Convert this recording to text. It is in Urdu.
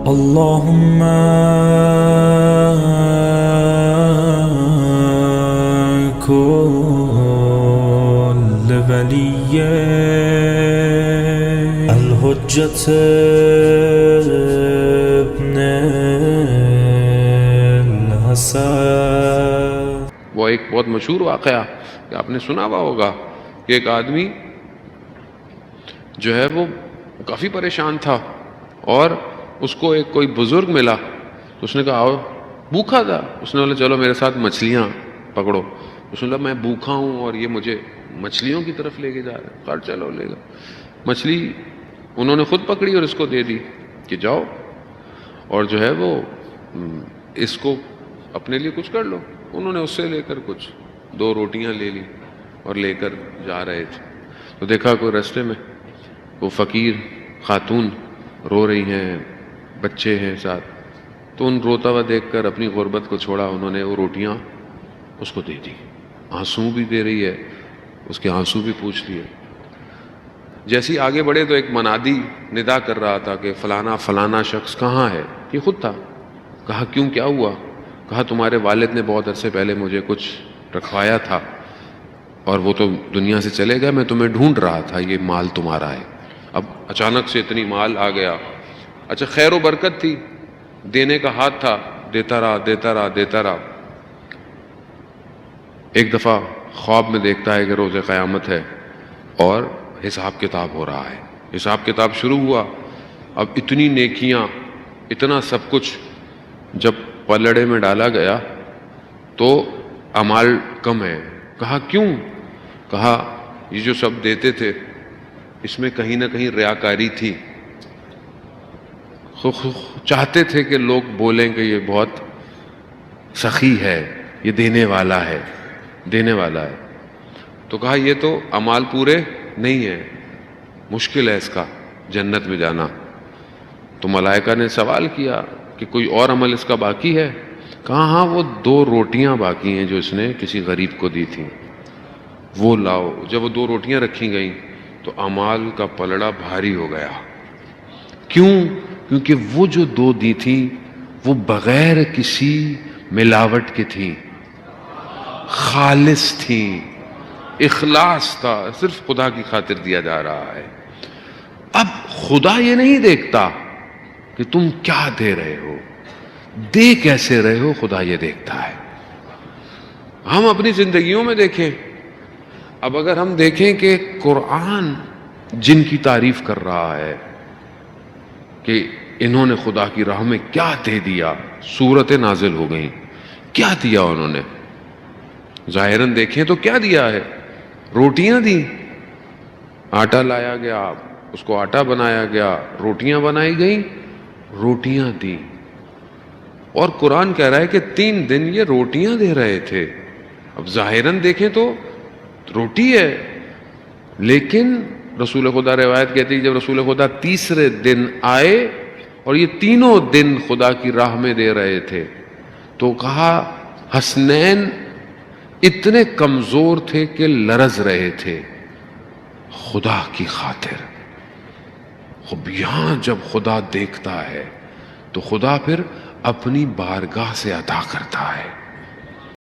اللهم كل ولي الحجة ابن الحسن. وہ ایک بہت مشہور واقعہ کہ آپ نے سنا ہوا ہوگا کہ ایک آدمی جو ہے وہ کافی پریشان تھا اور اس کو ایک کوئی بزرگ ملا تو اس نے کہا آؤ. بھوکا تھا. اس نے بولا چلو میرے ساتھ مچھلیاں پکڑو. اس نے بولا میں بھوکا ہوں اور یہ مجھے مچھلیوں کی طرف لے کے جا رہا ہے. کہا چلو لے گا. مچھلی انہوں نے خود پکڑی اور اس کو دے دی کہ جاؤ اور جو ہے وہ اس کو اپنے لیے کچھ کر لو. انہوں نے اس سے لے کر کچھ 2 روٹیاں لے لی اور لے کر جا رہے تھے تو دیکھا کوئی راستے میں وہ فقیر خاتون رو رہی ہیں, بچے ہیں ساتھ. تو ان روتا ہوا دیکھ کر اپنی غربت کو چھوڑا, انہوں نے وہ روٹیاں اس کو دے دی. آنسو بھی دے رہی ہے, اس کے آنسو بھی پوچھ لیے. جیسے ہی آگے بڑھے تو ایک منادی ندا کر رہا تھا کہ فلانا فلانا شخص کہاں ہے. یہ خود تھا. کہا کیوں, کیا ہوا؟ کہا تمہارے والد نے بہت عرصے پہلے مجھے کچھ رکھوایا تھا اور وہ تو دنیا سے چلے گئے, میں تمہیں ڈھونڈ رہا تھا, یہ مال تمہارا ہے. اب اچانک سے اتنی مال آ گیا. اچھا خیر و برکت تھی, دینے کا ہاتھ تھا, دیتا رہا دیتا رہا دیتا رہا. ایک دفعہ خواب میں دیکھتا ہے کہ روز قیامت ہے اور حساب کتاب ہو رہا ہے. حساب کتاب شروع ہوا. اب اتنی نیکیاں, اتنا سب کچھ جب پلڑے میں ڈالا گیا تو اعمال کم ہے. کہا کیوں؟ کہا یہ جو سب دیتے تھے اس میں کہیں نہ کہیں ریاکاری تھی. چاہتے تھے کہ لوگ بولیں کہ یہ بہت سخی ہے, یہ دینے والا ہے, دینے والا ہے. تو کہا یہ تو اعمال پورے نہیں ہیں, مشکل ہے اس کا جنت میں جانا. تو ملائکہ نے سوال کیا کہ کوئی اور عمل اس کا باقی ہے؟ کہا ہاں وہ 2 روٹیاں باقی ہیں جو اس نے کسی غریب کو دی تھیں, وہ لاؤ. جب وہ 2 روٹیاں رکھی گئیں تو اعمال کا پلڑا بھاری ہو گیا. کیوں؟ کیونکہ وہ جو 2 دی تھیں وہ بغیر کسی ملاوٹ کے تھیں, خالص تھیں, اخلاص تھا, صرف خدا کی خاطر دیا جا رہا ہے. اب خدا یہ نہیں دیکھتا کہ تم کیا دے رہے ہو, دے کیسے رہے ہو, خدا یہ دیکھتا ہے. ہم اپنی زندگیوں میں دیکھیں. اب اگر ہم دیکھیں کہ قرآن جن کی تعریف کر رہا ہے کہ انہوں نے خدا کی راہ میں کیا دے دیا, سورتیں نازل ہو گئیں, کیا دیا انہوں نے؟ ظاہراً دیکھیں تو کیا دیا ہے؟ روٹیاں دی, آٹا لایا گیا, اس کو آٹا بنایا گیا, روٹیاں بنائی گئیں, روٹیاں دی. اور قرآن کہہ رہا ہے کہ 3 دن یہ روٹیاں دے رہے تھے. اب ظاہراً دیکھیں تو روٹی ہے, لیکن رسول خدا روایت کہتی ہے جب رسول خدا تیسرے دن آئے اور یہ 3 دن خدا کی راہ میں دے رہے تھے تو کہا حسنین اتنے کمزور تھے کہ لرز رہے تھے خدا کی خاطر. اب یہاں جب خدا دیکھتا ہے تو خدا پھر اپنی بارگاہ سے عطا کرتا ہے.